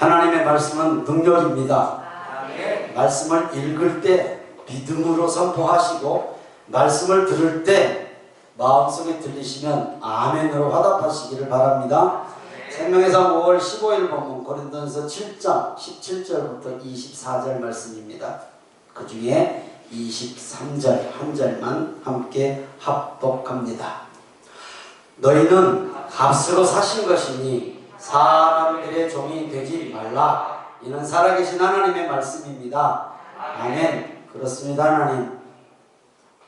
하나님의 말씀은 능력입니다. 아멘. 말씀을 읽을 때 믿음으로 선포하시고 말씀을 들을 때 마음속에 들리시면 아멘으로 화답하시기를 바랍니다. 생명의상 5월 15일 본문 고린도전서 7장 17절부터 24절 말씀입니다. 그 중에 23절 한 절만 함께 합독합니다. 너희는 값으로 사신 것이니 사람들의 종이 되지 말라. 이는 살아계신 하나님의 말씀입니다. 아멘. 그렇습니다. 하나님,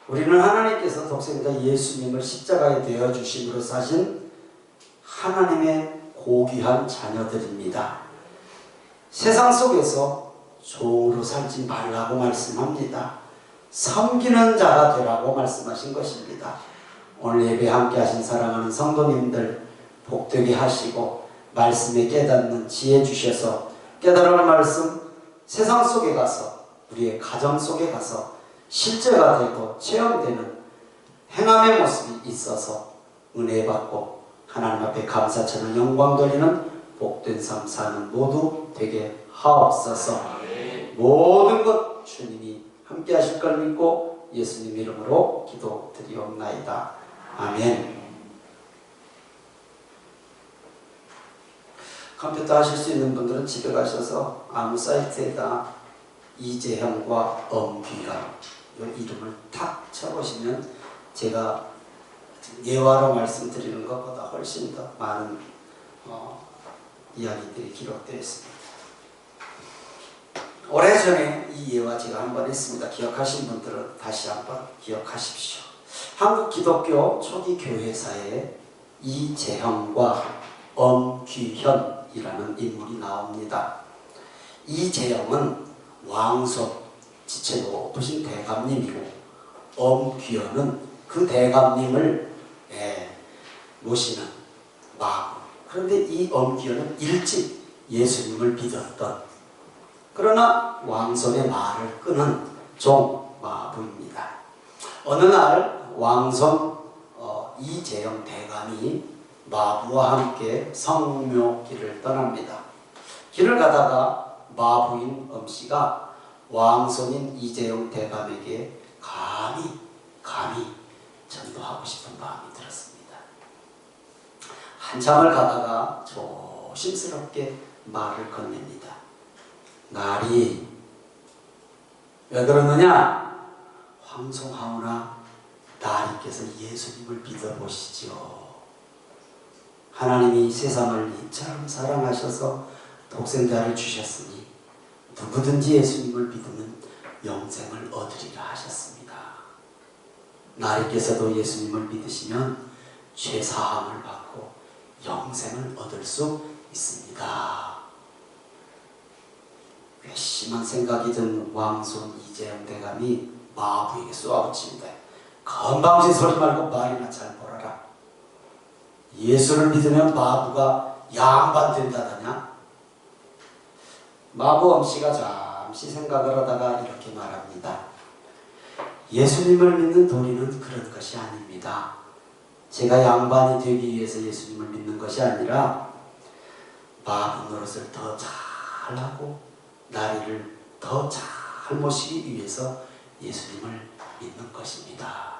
우리는 하나님께서 독생자 예수님을 십자가에 되어 주심으로 사신 하나님의 고귀한 자녀들입니다. 세상 속에서 종으로 살지 말라고 말씀합니다. 섬기는 자가 되라고 말씀하신 것입니다. 오늘 예배 함께 하신 사랑하는 성도님들 복되게 하시고 말씀에 깨닫는 지혜 주셔서 깨달은 말씀 세상 속에 가서 우리의 가정 속에 가서 실제가 되고 체험되는 행함의 모습이 있어서 은혜 받고 하나님 앞에 감사처럼 영광 돌리는 복된 삶 사는 모두 되게 하옵소서. 모든 것 주님이 함께 하실 걸 믿고 예수님 이름으로 기도드리옵나이다. 아멘. 컴퓨터 하실 수 있는 분들은 집에 가셔서 아무 사이트에다 이재형과 엄귀가 이 이름을 탁 쳐보시면 제가 예화로 말씀드리는 것보다 훨씬 더 많은 이야기들이 기록되어 있습니다. 오래전에 이 예화 제가 한번 했습니다. 기억하신 분들은 다시 한번 기억하십시오. 한국 기독교 초기 교회사에 이재형과 엄귀현이라는 인물이 나옵니다. 이재형은 왕손, 지체 높으신 대감님이고 엄귀현은 그 대감님을 모시는 마부. 그런데 이 엄귀현은 일찍 예수님을 믿었던, 그러나 왕손의 말을 끄는 종 마부입니다. 어느 날 왕손 이재형 대감이 마부와 함께 성묘길을 떠납니다. 길을 가다가 마부인 엄씨가 왕손인 이재형 대감에게 감히 전도하고 싶은 마음이 들었습니다. 한참을 가다가 조심스럽게 말을 건넵니다. 나리, 왜 그러느냐? 황송하오나 나리께서 예수님을 믿어보시지요. 하나님이 세상을 이처럼 사랑하셔서 독생자를 주셨으니 누구든지 예수님을 믿으면 영생을 얻으리라 하셨습니다. 나리께서도 예수님을 믿으시면 죄사함을 받고 영생을 얻을 수 있습니다. 괘씸한 생각이 든 왕손 이재형 대감이 마부에게 쏘아붙입니다. 건방진 소리 말고 말이나 잘 보라라. 예수를 믿으면 마부가 양반 된다더냐? 마부 엄씨가 잠시 생각을 하다가 이렇게 말합니다. 예수님을 믿는 도리는 그런 것이 아닙니다. 제가 양반이 되기 위해서 예수님을 믿는 것이 아니라 마부 노릇을 더 잘하고 나리를 더 잘 모시기 위해서 예수님을 믿는 것입니다.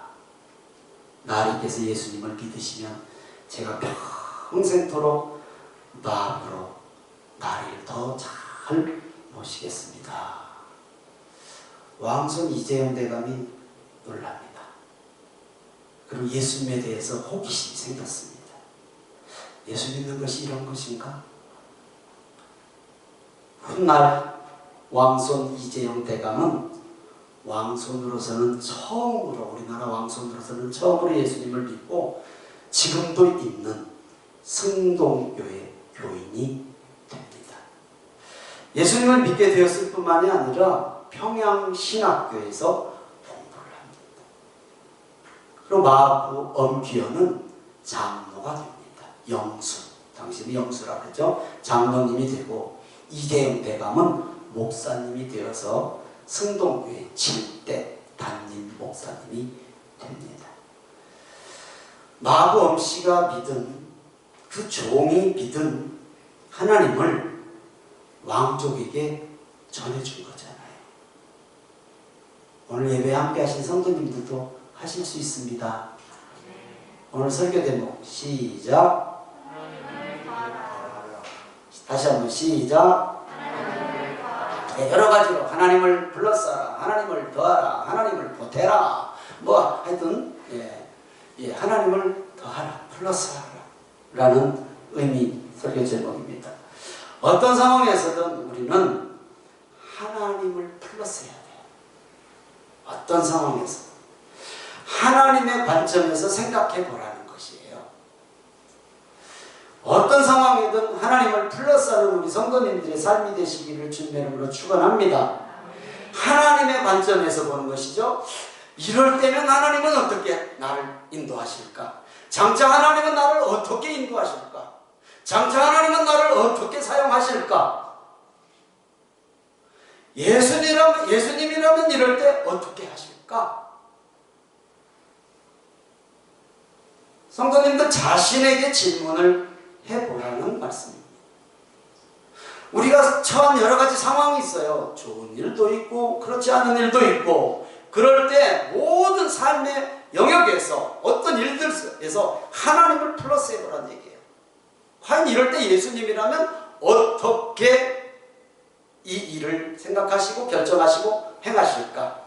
나리께서 예수님을 믿으시면 제가 평생토록 마음으로 나리를 더 잘 모시겠습니다. 왕손 이재형 대감이 놀랍니다. 그리고 예수님에 대해서 호기심이 생겼습니다. 예수 믿는 것이 이런 것인가? 훗날 왕손 이재형 대감은 왕손으로서는 처음으로, 우리나라 왕손으로서는 처음으로 예수님을 믿고 지금도 있는 승동교회 교인이 됩니다. 예수님을 믿게 되었을 뿐만이 아니라 평양신학교에서 공부를 합니다. 그리고 마부 엄귀현은 장로가 됩니다. 영수, 당시는 영수라고 했죠. 장로님이 되고 이재형 대감은 목사님이 되어서 승동교회 7대 담임 목사님이 됩니다. 마부 엄씨가 믿은, 그 종이 믿은 하나님을 왕족에게 전해준 거잖아요. 오늘 예배 함께 하신 성도님들도 하실 수 있습니다. 오늘 설교 제목 시작. 다시 한번 시작. 여러 가지로 하나님을 불러싸라, 하나님을 더하라, 하나님을 보태라, 뭐 하여튼 하나님을 더하라, 불러싸라 라는 의미 설교 제목입니다. 어떤 상황에서든 우리는 하나님을 플러스해야 돼요. 어떤 상황에서 하나님의 관점에서 생각해 보라는 것이에요. 어떤 상황이든 하나님을 플러스하는 우리 성도님들의 삶이 되시기를 주님의 이름으로 축원합니다. 하나님의 관점에서 보는 것이죠. 이럴 때면 하나님은 어떻게 나를 인도하실까? 장차 하나님은 나를 어떻게 인도하실까? 장차 하나님은 나를 어떻게 사용하실까? 예수님이라면 이럴 때 어떻게 하실까? 성도님들 자신에게 질문을 해보라는 말씀입니다. 우리가 처한 여러 가지 상황이 있어요. 좋은 일도 있고 그렇지 않은 일도 있고, 그럴 때 모든 삶의 영역에서 어떤 일들에서 하나님을 플러스 해보라는 얘기예요. 과연 이럴 때 예수님이라면 어떻게 이 일을 생각하시고 결정하시고 행하실까?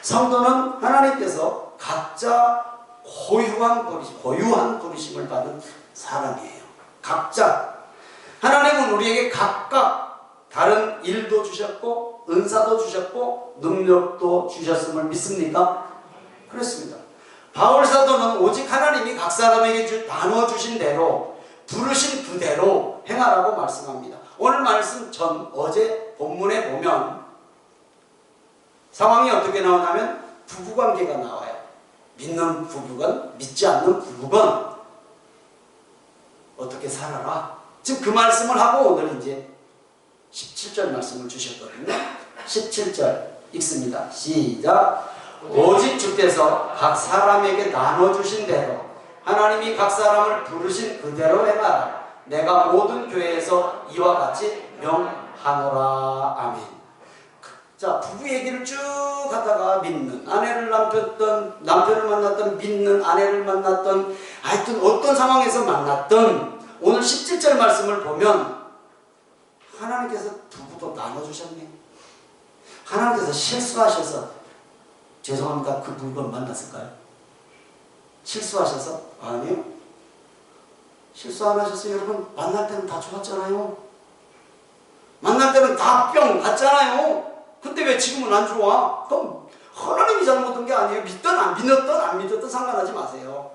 성도는 하나님께서 각자 고유한 부르심을 받은 사람이에요. 각자. 하나님은 우리에게 각각 다른 일도 주셨고 은사도 주셨고 능력도 주셨음을 믿습니까? 그렇습니다. 바울 사도는 오직 하나님이 각 사람에게 나눠 주신 대로 부르신 그대로 행하라고 말씀합니다. 오늘 말씀 어제 본문에 보면 상황이 어떻게 나오냐면 부부관계가 나와요. 믿는 부부건 믿지 않는 부부건 어떻게 살아라. 지금 그 말씀을 하고 오늘 이제 17절 말씀을 주셨거든요. 17절 읽습니다. 시작. 오직 주께서 각 사람에게 나눠주신 대로 하나님이 각 사람을 부르신 그대로 행하라. 내가 모든 교회에서 이와 같이 명하노라. 아멘. 자, 부부 얘기를 쭉 하다가 믿는 남편을 만났던 믿는 아내를 만났던 하여튼 어떤 상황에서 만났던 오늘 17절 말씀을 보면 하나님께서 부부도 나눠주셨네. 하나님께서 실수하셔서 죄송합니다. 그 물건 만났을까요? 실수하셔서? 아니요. 실수 안 하셨어요. 여러분 만날 때는 다 좋았잖아요. 만날 때는 다 뿅 갔잖아요. 근데 왜 지금은 안 좋아? 그럼 하나님이 잘못한 게 아니에요. 믿든 안 믿었든 상관하지 마세요.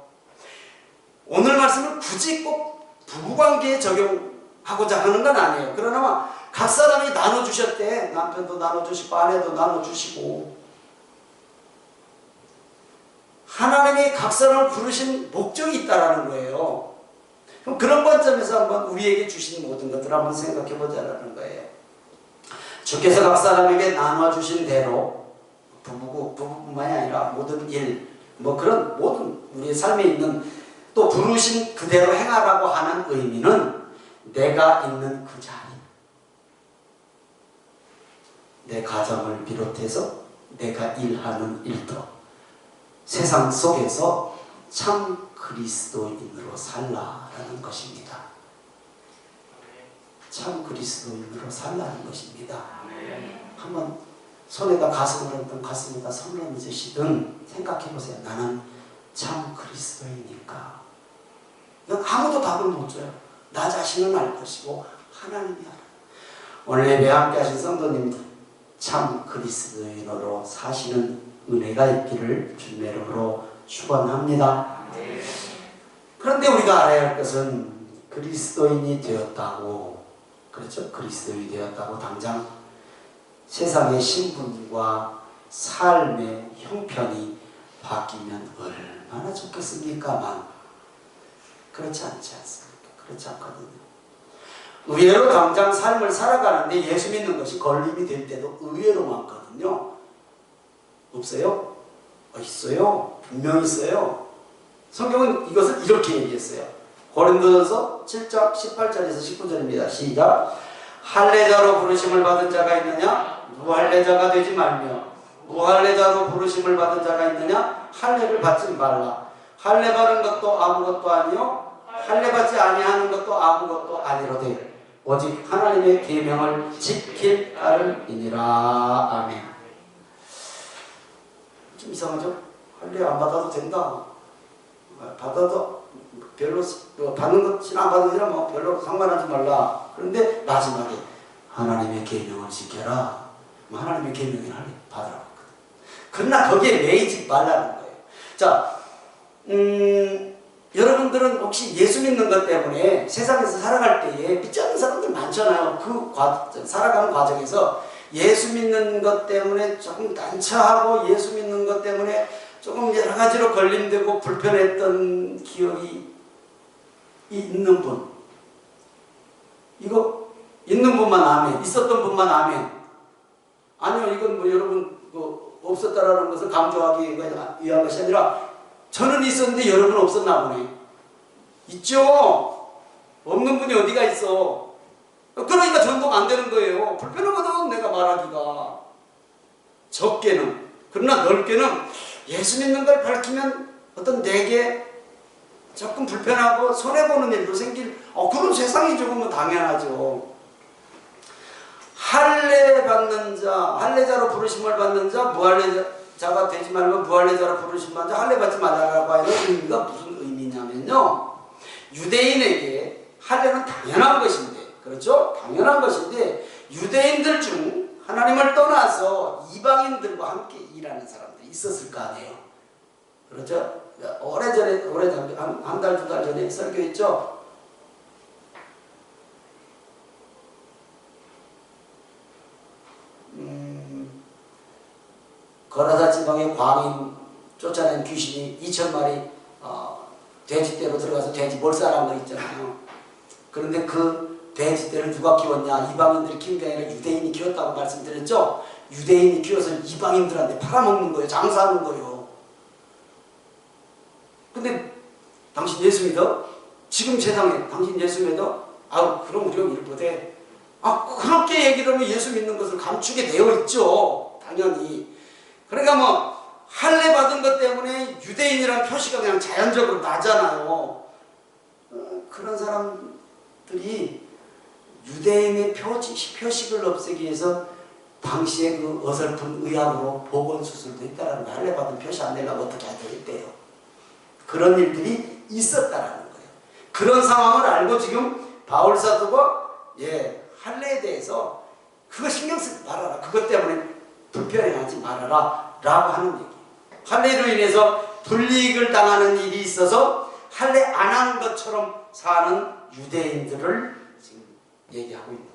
오늘 말씀을 굳이 꼭 부부관계에 적용하고자 하는 건 아니에요. 그러나 각 사람이 나눠주셨대. 남편도 나눠주시고 아내도 나눠주시고 하나님이 각 사람을 부르신 목적이 있다라는 거예요. 그럼 그런 관점에서 한번 우리에게 주신 모든 것들을 한번 생각해 보자라는 거예요. 주께서 각 사람에게 나눠주신 대로 부부뿐만이 아니라 모든 일, 그런 모든 우리의 삶에 있는 또 부르신 그대로 행하라고 하는 의미는 내가 있는 그 자리, 내 가정을 비롯해서 내가 일하는 일터, 세상 속에서 참 그리스도인으로 살라라는 것입니다. 참 그리스도인으로 살라는 것입니다. 한번 손에다 가슴을 얹든 가슴에다 손을 얹으시든 생각해 보세요. 나는 참 그리스도인인가? 이건 아무도 답을 못 줘요. 나 자신은 알 것이고 하나님이 알아. 오늘 예배 함께 하신 성도님들 참 그리스도인으로 사시는 은혜가 있기를 주님의 이름으로 축원합니다. 그런데 우리가 알아야 할 것은 그리스도인이 되었다고, 그렇죠? 그리스도인이 되었다고 당장 세상의 신분과 삶의 형편이 바뀌면 얼마나 좋겠습니까만 그렇지 않지 않습니까? 그렇지 않거든요. 의외로 당장 삶을 살아가는데 예수 믿는 것이 걸림이 될 때도 의외로 많거든요. 없어요? 있어요. 분명히 있어요. 성경은 이것을 이렇게 얘기했어요. 고린도전서 7장 18절에서 19절입니다. 시작. 할례자로 부르심을 받은 자가 있느냐? 무할례자가 되지 말며. 무할례자로 부르심을 받은 자가 있느냐? 할례를 받지 말라. 할례 받은 것도 아무것도 아니요 할례 받지 아니하는 것도 아무것도 아니로되 오직 하나님의 계명을 지킬 따름이니라. 아멘. 좀 이상하죠? 할례 안 받아도 된다. 받아도 별로 받는 것이나 안 받는 것이나 뭐 별로 상관하지 말라. 그런데 마지막에 하나님의 계명을 지켜라. 하나님의 계명을 받으라고 했거든. 그러나 거기에 매이지 말라는 거예요. 자, 여러분들은 혹시 예수 믿는 것 때문에 세상에서 살아갈 때에 믿지 않는 사람들 많잖아요. 살아가는 과정에서 예수 믿는 것 때문에 조금 난처하고 예수 믿는 것 때문에 조금 여러 가지로 걸림되고 불편했던 기억이 있는 분. 이거 있는 분만 아멘. 있었던 분만 아멘. 아니요, 이건 뭐 여러분 없었다라는 것을 강조하기 위한 것이 아니라 저는 있었는데 여러분 없었나 보네. 있죠? 없는 분이 어디가 있어? 그러니까 전도가 안 되는 거예요. 불편하거든 내가 말하기가. 적게는. 그러나 넓게는 예수 믿는 걸 밝히면 어떤 내게 조금 불편하고 손해보는 일도 생길 그런 세상이 조금은 당연하죠. 할례 받는 자, 할례자로 부르심을 받는 자, 무할례자가 되지 말고 무할례자로 부르심을 받는 자, 할례 받지 말라라고 하는 의미가 무슨 의미냐면요, 유대인에게 할례는 당연한 것인데, 그렇죠? 당연한 것인데 유대인들 중 하나님을 떠나서 이방인들과 함께 일하는 사람들이 있었을 거 아니에요. 그렇죠? 오래전에 한 달, 두 달 전에 설교했죠. 거라사 지방의 광인 쫓아낸 귀신이 2,000마리 돼지떼로 들어가서 돼지 몰살한 거 있잖아요. 그런데 그 돼지떼를 누가 키웠냐? 이방인들이 키운 게 아니라 유대인이 키웠다고 말씀드렸죠. 유대인이 키워서 이방인들한테 팔아먹는 거예요. 장사하는 거예요. 근데 당신 예수 믿어? 지금 세상에 당신 예수 믿어? 그럼 우리가 일 못해. 그렇게 얘기를 하면 예수 믿는 것을 감추게 되어 있죠. 당연히. 그러니까 뭐 할례 받은 것 때문에 유대인이라는 표시가 그냥 자연적으로 나잖아요. 그런 사람들이 유대인의 표식을 없애기 위해서 당시에 그 어설픈 의학으로 보건수술도 있다라는 거예요. 할례 받은 표시 안 내려면 어떻게 해야 되겠대요. 그런 일들이 있었다라는 거예요. 그런 상황을 알고 지금 바울 사도가 할례에 대해서 그거 신경 쓰지 말아라. 그것 때문에 불편해하지 말아라 라고 하는 얘기예요. 할례로 인해서 불이익을 당하는 일이 있어서 할례 안 하는 것처럼 사는 유대인들을 지금 얘기하고 있는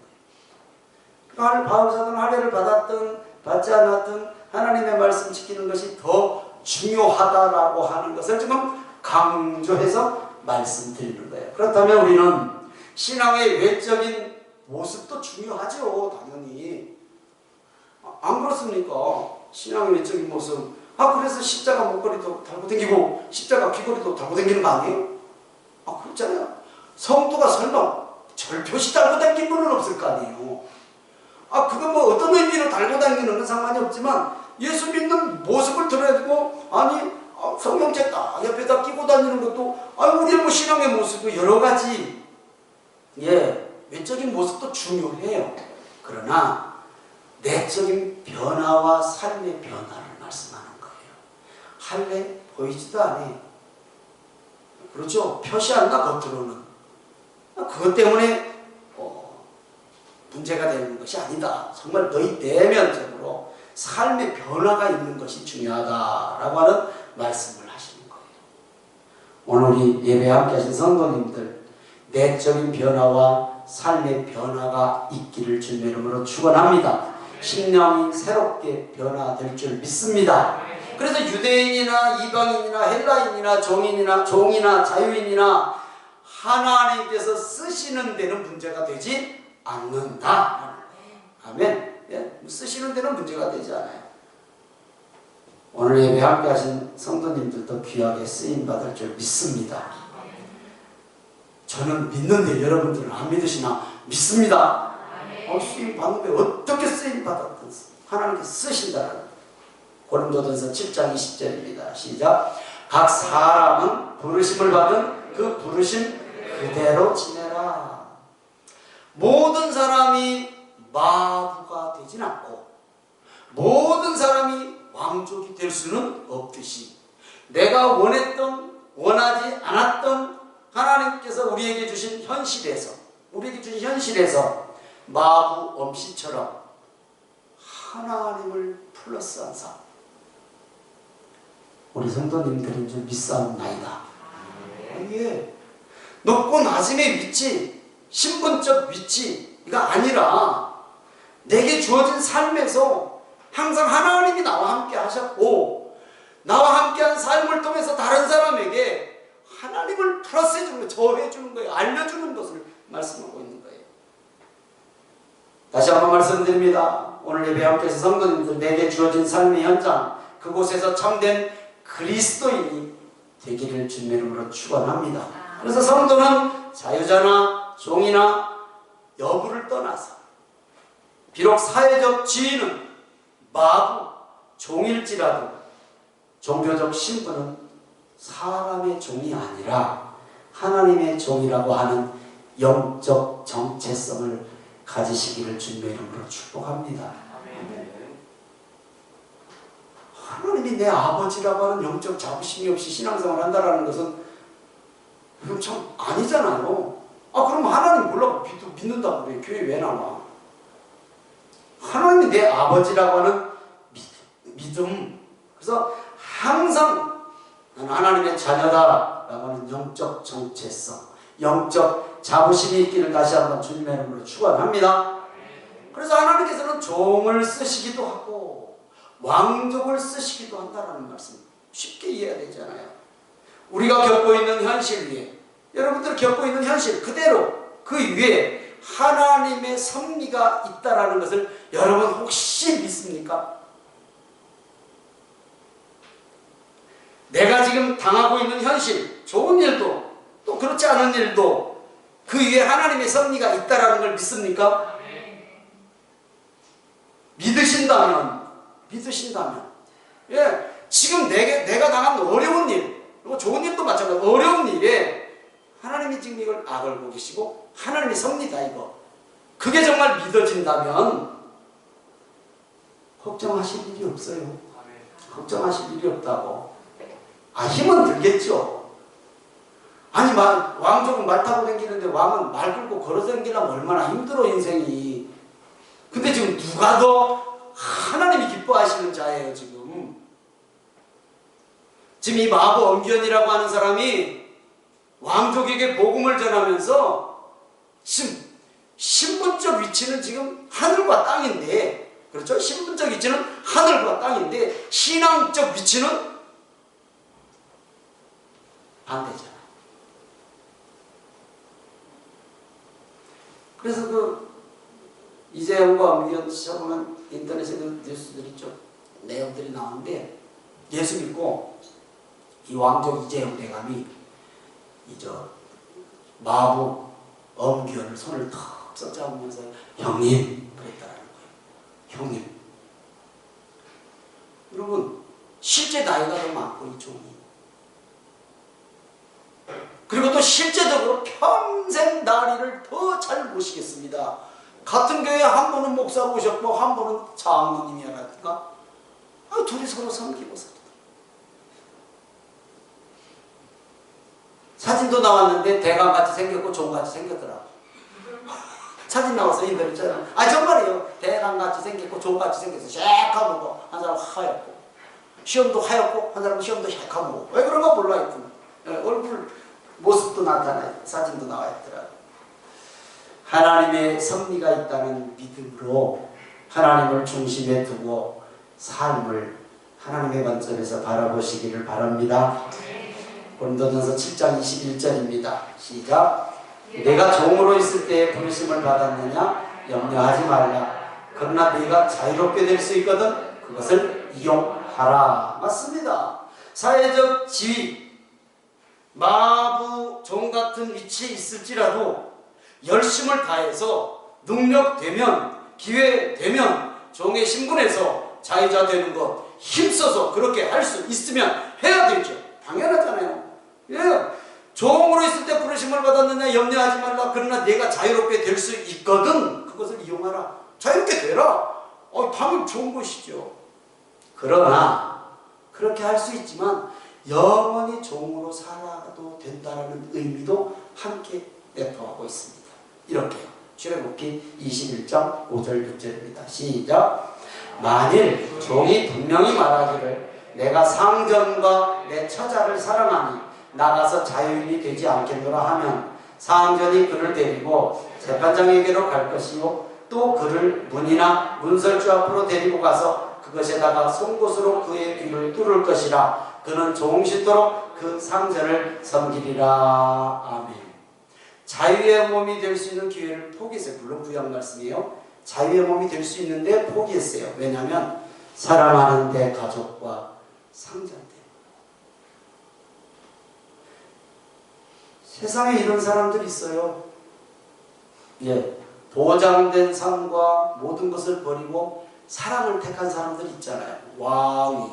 거예요. 바울 사도는 할례를 받았든 받지 않았든 하나님의 말씀 지키는 것이 더 중요하다라고 하는 것을 지금 강조해서 말씀드리는 거예요. 그렇다면 우리는 신앙의 외적인 모습도 중요하죠. 당연히. 안 그렇습니까? 신앙의 외적인 모습. 그래서 십자가 목걸이도 달고 다니고 십자가 귀걸이도 달고 다니는 거 아니에요? 그렇잖아요. 성도가 설마 절표시 달고 다니는 분은 없을 거 아니에요. 그건 뭐 어떤 의미로 달고 다니는 건 상관이 없지만 예수 믿는 모습을 드러내고 성경책 딱 옆에다 끼고 다니는 것도 우리의 뭐 신앙의 모습도 여러 가지 외적인 모습도 중요해요. 그러나 내적인 변화와 삶의 변화를 말씀하는 거예요. 할례 보이지도 않아요. 그렇죠? 표시 안 나 겉으로는. 그것 때문에 문제가 되는 것이 아니다. 정말 너희 내면적으로 삶의 변화가 있는 것이 중요하다라고 하는 말씀을 하시는 거예요. 오늘 우리 예배에 함께 하신 성도님들, 내적인 변화와 삶의 변화가 있기를 주님의 이름으로 축원합니다. 심령이 새롭게 변화될 줄 믿습니다. 그래서 유대인이나 이방인이나 헬라인이나 종이나 자유인이나 하나님께서 쓰시는 데는 문제가 되지 않는다. 아멘. 쓰시는 데는 문제가 되지 않아요. 오늘 예배 함께 하신 성도님들도 귀하게 쓰임받을 줄 믿습니다. 저는 믿는데 여러분들은 안 믿으시나? 믿습니다. 쓰임 받는데 어떻게 쓰임 받았든 하나님께 쓰신다는 고린도전서 7장 20절입니다. 시작. 각 사람은 부르심을 받은 그 부르심 그대로 지내라. 모든 사람이 마부가 되진 않고 모든 사람이 왕족이 될 수는 없듯이 내가 원했던 원하지 않았던 하나님께서 우리에게 주신 현실에서 마부 엄씨처럼 하나님을 플러스한 삶 우리 성도님들인 줄 믿사옵나이다. 이게 높고 낮음의 위치, 신분적 위치가 아니라 내게 주어진 삶에서 항상 하나님이 나와 함께 하셨고 나와 함께한 삶을 통해서 다른 사람에게 하나님을 플러스해 주는 거예요. 더해 주는 거예요. 알려주는 것을 말씀하고 있는 거예요. 다시 한번 말씀드립니다. 오늘 예배 함께해서 성도님들 내게 주어진 삶의 현장 그곳에서 참된 그리스도인이 되기를 주님의 이름으로 축원합니다. 그래서 성도는 자유자나 종이나 여부를 떠나서 비록 사회적 지위는 마부, 종일지라도 종교적 신분은 사람의 종이 아니라 하나님의 종이라고 하는 영적 정체성을 가지시기를 주님의 이름으로 축복합니다. 하나님이 내 아버지라고 하는 영적 자부심이 없이 신앙생활을 한다는 것은 그건 참 아니잖아요. 그럼 하나님 몰라고 믿는다고 그래. 교회 왜 나와? 하나님이 내 아버지라고 하는 믿음. 그래서 항상 나는 하나님의 자녀다라고 하는 영적 정체성, 영적 자부심이 있기를 다시 한번 주님의 이름으로 축원합니다. 그래서 하나님께서는 종을 쓰시기도 하고 왕족을 쓰시기도 한다는 말씀 쉽게 이해해야 되잖아요. 우리가 겪고 있는 현실 위에 여러분들 겪고 있는 현실 그대로 그 위에 하나님의 섭리가 있다라는 것을 여러분 혹시 믿습니까? 내가 지금 당하고 있는 현실 좋은 일도 또 그렇지 않은 일도 그 위에 하나님의 섭리가 있다라는 걸 믿습니까? 믿으신다면 지금 내가 당한 어려운 일 그리고 좋은 일도 마찬가지로 어려운 일에 하나님이 지금 이걸 알고 계시고 하나님의 섭리다 이거 그게 정말 믿어진다면 걱정하실 일이 없어요. 걱정하실 일이 없다고. 힘은 들겠죠. 아니 왕족은 말 타고 다니는데 왕은 말 끌고 걸어 다니려면 얼마나 힘들어 인생이. 근데 지금 누가 더 하나님이 기뻐하시는 자예요 지금. 지금 이 마부 엄기현이라고 하는 사람이 왕족에게 복음을 전하면서 지금 신분적 위치는 지금 하늘과 땅인데 그렇죠? 신분적 위치는 하늘과 땅인데 신앙적 위치는 반대잖아요. 그래서 이재용과 엄기현 시작하면 인터넷에도 뉴스들 있죠. 내용들이 나오는데 예수 믿고 이 왕족 이재용 대감이 마부 엄기현을 손을 턱 써잡으면서 형님 그랬다라는 거예요. 형님. 여러분 실제 나이가 더 많고 이 종이 그리고 또 실제적으로 평생 나리를 더 잘 모시겠습니다. 같은 교회에 한 분은 목사 모셨고 한 분은 장로님이라든가 둘이 서로 섬기고 살다. 사진도 나왔는데 대감같이 생겼고 종같이 생겼더라고. 사진 나와서 인터넷 있잖아. 정말이에요. 대감같이 생겼고 종같이 생겨서 샥하고 한 사람 하얗고 시험도 하얗고 한 사람은 시험도 샥하고 왜 그런가 몰라 하여튼 얼굴 모습도 나타나요. 사진도 나와 있더라고. 하나님의 섭리가 있다는 믿음으로 하나님을 중심에 두고 삶을 하나님의 관점에서 바라보시기를 바랍니다. 고린도전서 7장 21절입니다. 시작. 내가 종으로 있을 때에 부르심을 받았느냐 염려하지 말라. 그러나 네가 자유롭게 될 수 있거든 그것을 이용하라. 맞습니다. 사회적 지위 마부 종 같은 위치에 있을지라도 열심을 다해서 능력되면, 기회되면 종의 신분에서 자유자 되는 것 힘써서 그렇게 할 수 있으면 해야 되죠. 당연하잖아요. 예. 종으로 있을 때 부르심을 받았느냐 염려하지 말라. 그러나 내가 자유롭게 될 수 있거든 그것을 이용하라. 자유롭게 되라. 당연히 좋은 것이죠. 그러나 그렇게 할 수 있지만 영원히 종으로 살아도 된다는 의미도 함께 내포하고 있습니다. 이렇게요. 출애굽기 21장 5절 6절입니다. 시작. 만일 종이 분명히 말하기를 내가 상전과 내 처자를 사랑하니 나가서 자유인이 되지 않겠노라 하면 상전이 그를 데리고 재판장에게로 갈 것이요 또 그를 문이나 문설주 앞으로 데리고 가서 그것에다가 송곳으로 그의 귀를 뚫을 것이라. 그는 종신토록 그 상전을 섬기리라. 아멘. 자유의 몸이 될 수 있는 기회를 포기했어요. 물론 구약 말씀이에요. 자유의 몸이 될 수 있는데 포기했어요. 왜냐하면 사랑하는 내 가족과 상전 때문에. 세상에 이런 사람들이 있어요. 예, 보장된 삶과 모든 것을 버리고 사랑을 택한 사람들 있잖아요. 왕위,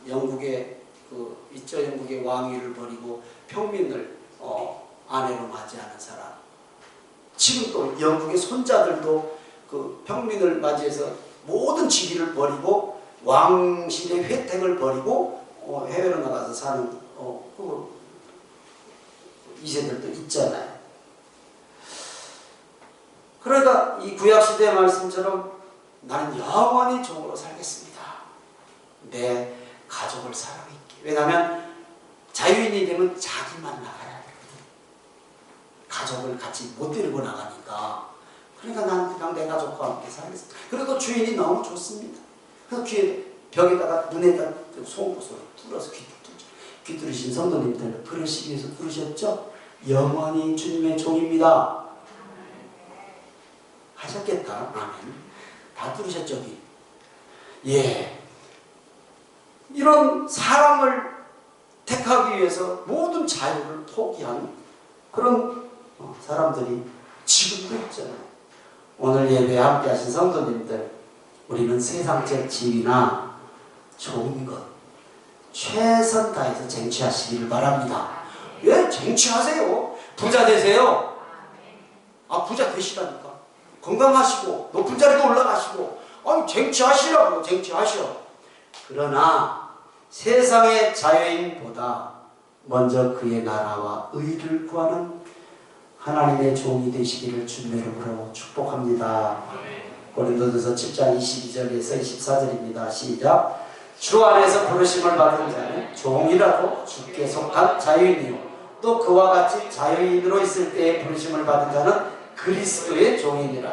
영국의 영국의 왕위를 버리고 평민을 아내로 맞이하는 사람. 지금 또 영국의 손자들도 그 평민을 맞이해서 모든 직위를 버리고 왕실의 혜택을 버리고 해외로 나가서 사는 이세들도 있잖아요. 그러니까 이 구약시대의 말씀처럼 나는 영원히 종으로 살겠습니다. 내 가족을 사랑할게. 왜냐하면 자유인이 되면 자기만 나가야 되거든. 가족을 같이 못 데리고 나가니까. 그러니까 난 그냥 내 가족과 함께 살겠습니다. 그래도 주인이 너무 좋습니다. 그래서 벽에다가 문에다 송곳으로 뚫어서 귀 뚫으신 성도님들 그러시기 위해서 뚫으셨죠? 영원히 주님의 종입니다. 하셨겠다. 아멘. 다 뚫으셨죠? 예. 이런 사랑을 택하기 위해서 모든 자유를 포기한 그런 사람들이 지금도 있잖아요. 오늘 예배에 함께 하신 성도님들, 우리는 세상적 지위나 좋은 것 최선 다해서 쟁취하시기를 바랍니다. 예, 쟁취하세요. 부자 되세요. 부자 되시라니까. 건강하시고 높은 자리도 올라가시고 쟁취하시라고. 쟁취하셔. 그러나 세상의 자유인보다 먼저 그의 나라와 의를 구하는 하나님의 종이 되시기를 주님의 이름으로 축복합니다. 고린도전서 7장 22절에서 24절입니다. 시작. 주 안에서 부르심을 받은 자는 종이라도 주께 속한 자유인이요 또 그와 같이 자유인으로 있을 때에 부르심을 받은 자는 그리스도의 종이니라.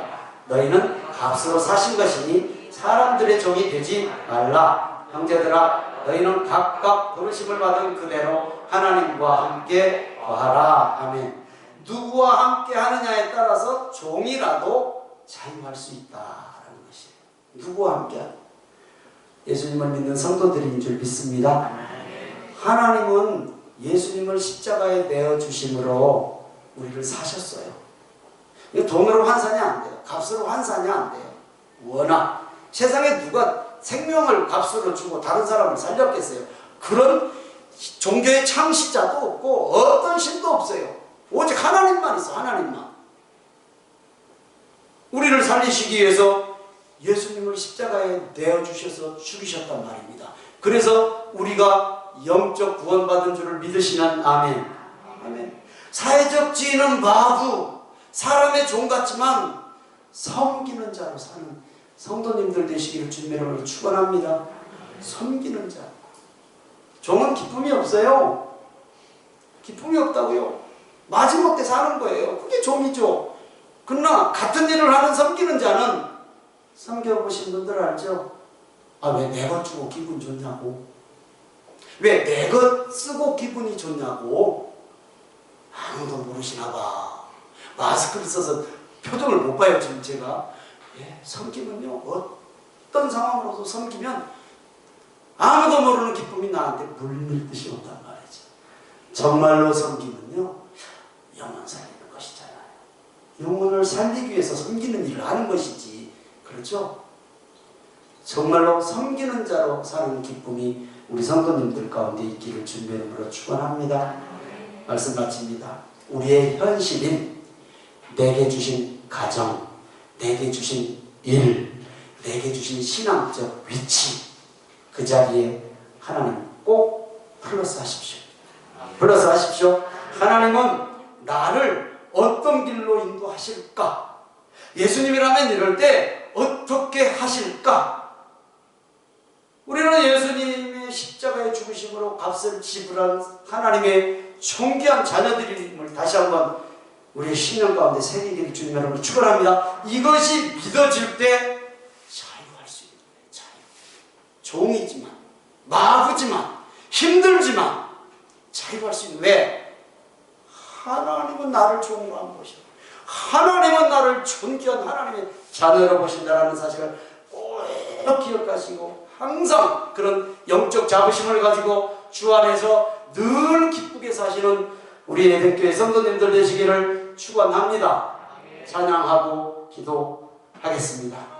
너희는 값으로 사신 것이니 사람들의 종이 되지 말라. 형제들아, 너희는 각각 부르심을 받은 그대로 하나님과 함께 거하라. 아멘. 누구와 함께 하느냐에 따라서 종이라도 자유할 수 있다라는 것이에요. 누구와 함께 하느냐. 예수님을 믿는 성도들인 줄 믿습니다. 하나님은 예수님을 십자가에 내어주심으로 우리를 사셨어요. 이거 돈으로 환산이 안 돼요. 값으로 환산이 안 돼요. 워낙 세상에 누가 생명을 값으로 주고 다른 사람을 살렸겠어요. 그런 종교의 창시자도 없고 어떤 신도 없어요. 오직 하나님만 있어. 하나님만. 우리를 살리시기 위해서 예수님을 십자가에 내어주셔서 죽이셨단 말입니다. 그래서 우리가 영적 구원받은 줄을 믿으시는 아멘. 아멘. 사회적 지위는 마부, 사람의 종 같지만 섬기는 자로 사는 성도님들 되시기를 주님의 이름으로 축원합니다. 섬기는 자. 종은 기쁨이 없어요. 기쁨이 없다고요. 마지못해 사는 거예요. 그게 종이죠. 그러나 같은 일을 하는 섬기는 자는 섬겨보신 분들 알죠? 왜 내 것 주고 기분 좋냐고. 왜 내 것 쓰고 기분이 좋냐고. 아무도 모르시나 봐. 마스크를 써서 표정을 못 봐요 지금 제가. 섬기면요 어떤 상황으로도 섬기면 아무도 모르는 기쁨이 나한테 물밀듯이 온단 말이죠. 정말로 섬기면요 영원 살리는 것이잖아요. 영혼을 살리기 위해서 섬기는 일을 하는 것이지. 그렇죠? 정말로 섬기는 자로 사는 기쁨이 우리 성도님들 가운데 있기를 주님의 이름으로 축원합니다. 말씀 마칩니다. 우리의 현실인 내게 주신 가정, 내게 주신 일, 내게 주신 신앙적 위치, 그 자리에 하나님 꼭 플러스 하십시오. 플러스 하십시오. 하나님은 나를 어떤 길로 인도하실까? 예수님이라면 이럴 때 어떻게 하실까? 우리는 예수님의 십자가의 죽으심으로 값을 지불한 하나님의 존귀한 자녀들임을 다시 한번 우리의 신앙 가운데 새기기를 주님 여러분 축원합니다. 이것이 믿어질 때 자유할 수 있는 거예요. 자유. 종이지만, 마구지만, 힘들지만 자유할 수 있는. 왜? 하나님은 나를 존귀한 보시오. 하나님은 나를 존귀한 하나님의 자녀로 보신다는 사실을 꼭 기억하시고 항상 그런 영적 자부심을 가지고 주 안에서 늘 기쁘게 사시는 우리 예배교회 성도님들 되시기를 축원합니다. 찬양하고 기도하겠습니다.